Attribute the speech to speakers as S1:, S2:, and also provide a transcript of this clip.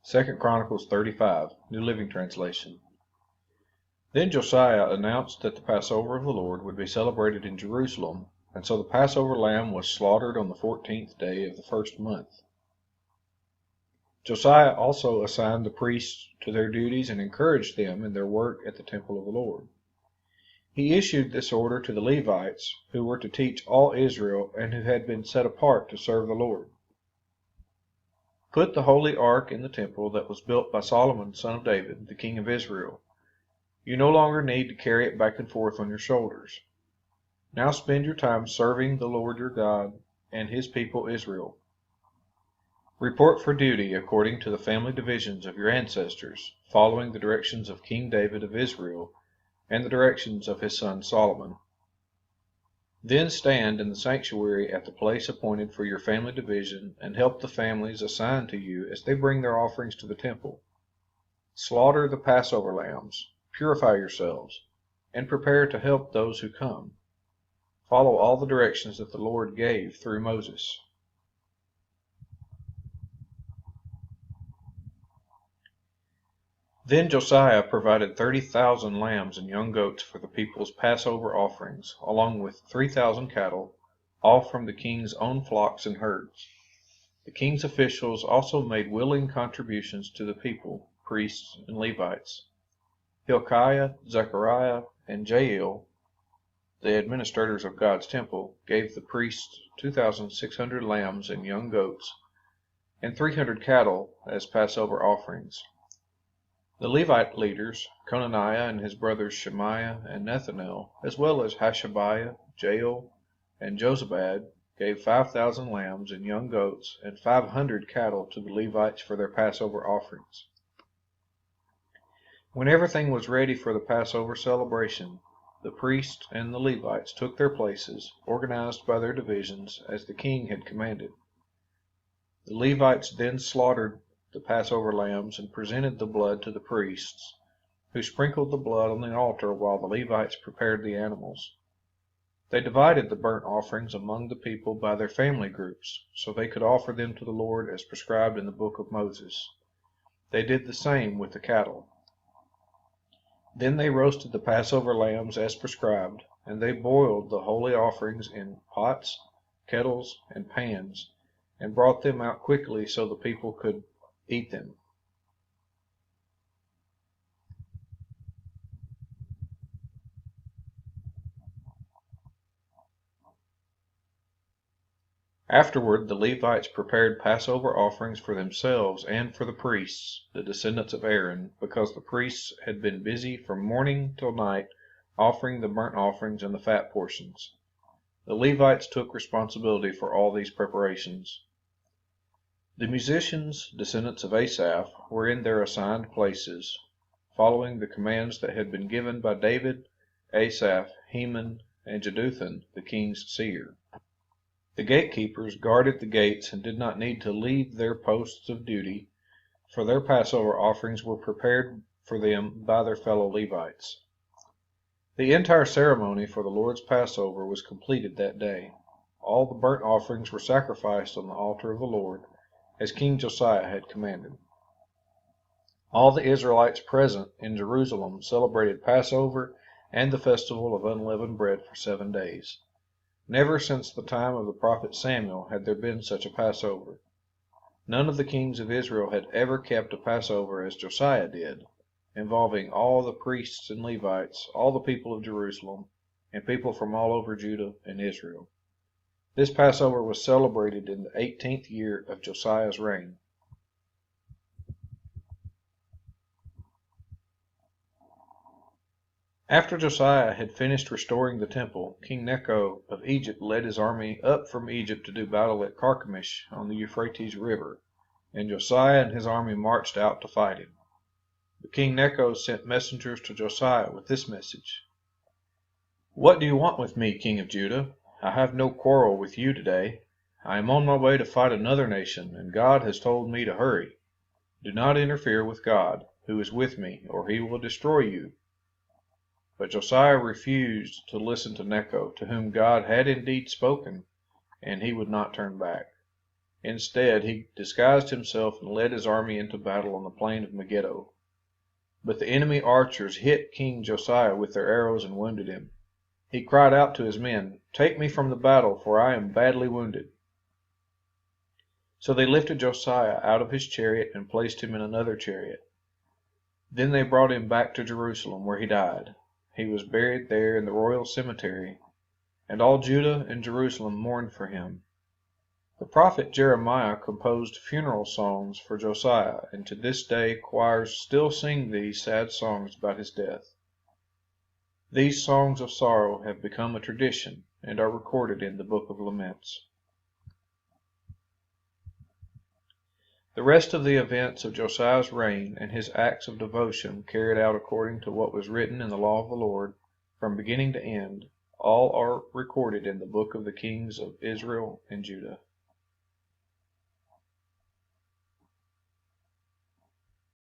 S1: 2 Chronicles 35, New Living Translation. Then Josiah announced that the Passover of the Lord would be celebrated in Jerusalem, and so the Passover lamb was slaughtered on the 14th day of the first month. Josiah also assigned the priests to their duties and encouraged them in their work at the temple of the Lord. He issued this order to the Levites, who were to teach all Israel and who had been set apart to serve the Lord. Put the holy ark in the temple that was built by Solomon son of David, the king of Israel. You no longer need to carry it back and forth on your shoulders. Now spend your time serving the Lord your God and his people Israel. Report for duty according to the family divisions of your ancestors, following the directions of King David of Israel and the directions of his son Solomon. Then stand in the sanctuary at the place appointed for your family division and help the families assigned to you as they bring their offerings to the temple. Slaughter the Passover lambs, purify yourselves, and prepare to help those who come. Follow all the directions that the Lord gave through Moses. Then Josiah provided 30,000 lambs and young goats for the people's Passover offerings, along with 3,000 cattle, all from the king's own flocks and herds. The king's officials also made willing contributions to the people, priests, and Levites. Hilkiah, Zechariah, and Jael, the administrators of God's temple, gave the priests 2,600 lambs and young goats, and 300 cattle as Passover offerings. The Levite leaders, Conaniah and his brothers Shemaiah and Nethanel, as well as Hashabiah, Jael, and Jozabad, gave 5,000 lambs and young goats and 500 cattle to the Levites for their Passover offerings. When everything was ready for the Passover celebration, the priests and the Levites took their places, organized by their divisions, as the king had commanded. The Levites then slaughtered the Passover lambs and presented the blood to the priests, who sprinkled the blood on the altar while the Levites prepared the animals. They divided the burnt offerings among the people by their family groups, so they could offer them to the Lord as prescribed in the book of Moses. They did the same with the cattle. Then they roasted the Passover lambs as prescribed, and they boiled the holy offerings in pots, kettles, and pans, and brought them out quickly so the people could eat them. Afterward, the Levites prepared Passover offerings for themselves and for the priests, the descendants of Aaron, because the priests had been busy from morning till night offering the burnt offerings and the fat portions. The Levites took responsibility for all these preparations. The musicians, descendants of Asaph, were in their assigned places, following the commands that had been given by David, Asaph, Heman, and Jeduthun, the king's seer. The gatekeepers guarded the gates and did not need to leave their posts of duty, for their Passover offerings were prepared for them by their fellow Levites. The entire ceremony for the Lord's Passover was completed that day. All the burnt offerings were sacrificed on the altar of the Lord, as King Josiah had commanded. All the Israelites present in Jerusalem celebrated Passover and the festival of unleavened bread for 7 days. Never since the time of the prophet Samuel had there been such a Passover. None of the kings of Israel had ever kept a Passover as Josiah did, involving all the priests and Levites, all the people of Jerusalem, and people from all over Judah and Israel. This Passover was celebrated in the 18th year of Josiah's reign. After Josiah had finished restoring the temple, King Necho of Egypt led his army up from Egypt to do battle at Carchemish on the Euphrates River, and Josiah and his army marched out to fight him. But King Necho sent messengers to Josiah with this message: "What do you want with me, King of Judah? I have no quarrel with you today. I am on my way to fight another nation, and God has told me to hurry. Do not interfere with God, who is with me, or he will destroy you." But Josiah refused to listen to Necho, to whom God had indeed spoken, and he would not turn back. Instead, he disguised himself and led his army into battle on the plain of Megiddo. But the enemy archers hit King Josiah with their arrows and wounded him. He cried out to his men, "Take me from the battle, for I am badly wounded." So they lifted Josiah out of his chariot and placed him in another chariot. Then they brought him back to Jerusalem, where he died. He was buried there in the royal cemetery, and all Judah and Jerusalem mourned for him. The prophet Jeremiah composed funeral songs for Josiah, and to this day choirs still sing these sad songs about his death. These songs of sorrow have become a tradition and are recorded in the Book of Laments. The rest of the events of Josiah's reign and his acts of devotion carried out according to what was written in the law of the Lord, from beginning to end, all are recorded in the book of the kings of Israel and Judah.